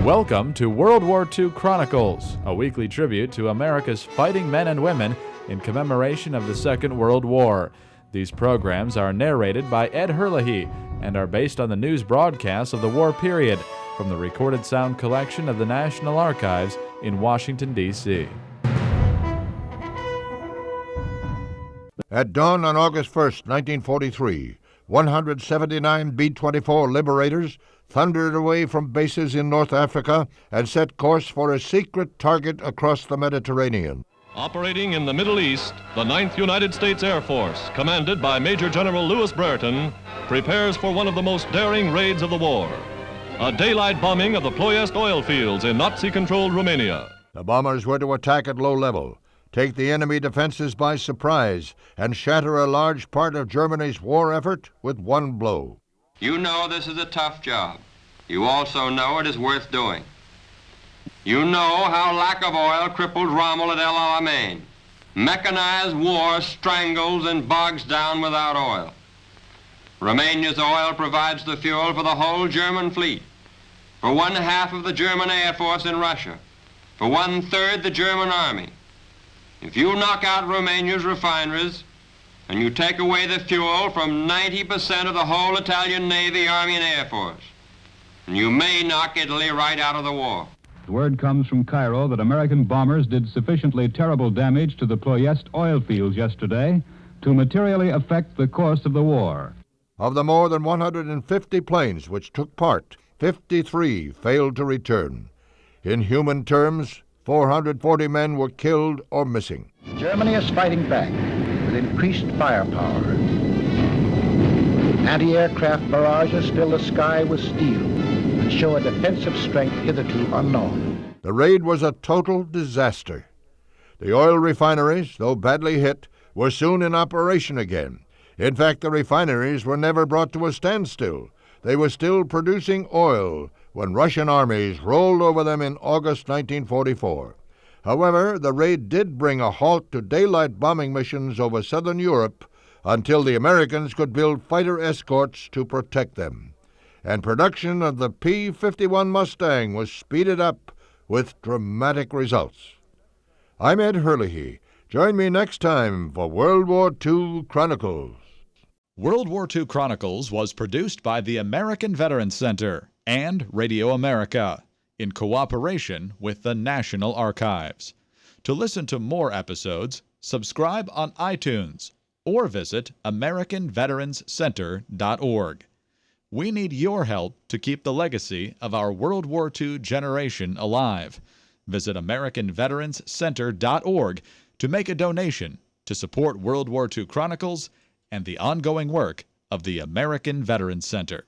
Welcome to World War II Chronicles, a weekly tribute to America's fighting men and women in commemoration of the Second World War. These programs are narrated by Ed Herlihy and are based on the news broadcasts of the war period from the recorded sound collection of the National Archives in Washington, D.C. At dawn on August 1st, 1943, 179 B-24 Liberators thundered away from bases in North Africa and set course for a secret target across the Mediterranean. Operating in the Middle East, the 9th United States Air Force, commanded by Major General Lewis Brereton, prepares for one of the most daring raids of the war, a daylight bombing of the Ploiești oil fields in Nazi-controlled Romania. The bombers were to attack at low level, take the enemy defenses by surprise, and shatter a large part of Germany's war effort with one blow. You know this is a tough job. You also know it is worth doing. You know how lack of oil crippled Rommel at El Alamein. Mechanized war strangles and bogs down without oil. Romania's oil provides the fuel for the whole German fleet, for 1/2 of the German Air Force in Russia, for 1/3 the German Army. If you knock out Romania's refineries, and you take away the fuel from 90% of the whole Italian Navy, Army, and Air Force, and you may knock Italy right out of the war. Word comes from Cairo that American bombers did sufficiently terrible damage to the Ploiești oil fields yesterday to materially affect the course of the war. Of the more than 150 planes which took part, 53 failed to return. In human terms, 440 men were killed or missing. Germany is fighting back with increased firepower. Anti-aircraft barrages fill the sky with steel and show a defensive strength hitherto unknown. The raid was a total disaster. The oil refineries, though badly hit, were soon in operation again. In fact, the refineries were never brought to a standstill. They were still producing oil when Russian armies rolled over them in August 1944. However, the raid did bring a halt to daylight bombing missions over southern Europe until the Americans could build fighter escorts to protect them. And production of the P-51 Mustang was speeded up with dramatic results. I'm Ed Herlihy. Join me next time for World War II Chronicles. World War II Chronicles was produced by the American Veterans Center and Radio America in cooperation with the National Archives. To listen to more episodes, subscribe on iTunes or visit AmericanVeteransCenter.org. We need your help to keep the legacy of our World War II generation alive. Visit AmericanVeteransCenter.org to make a donation to support World War II Chronicles and the ongoing work of the American Veterans Center.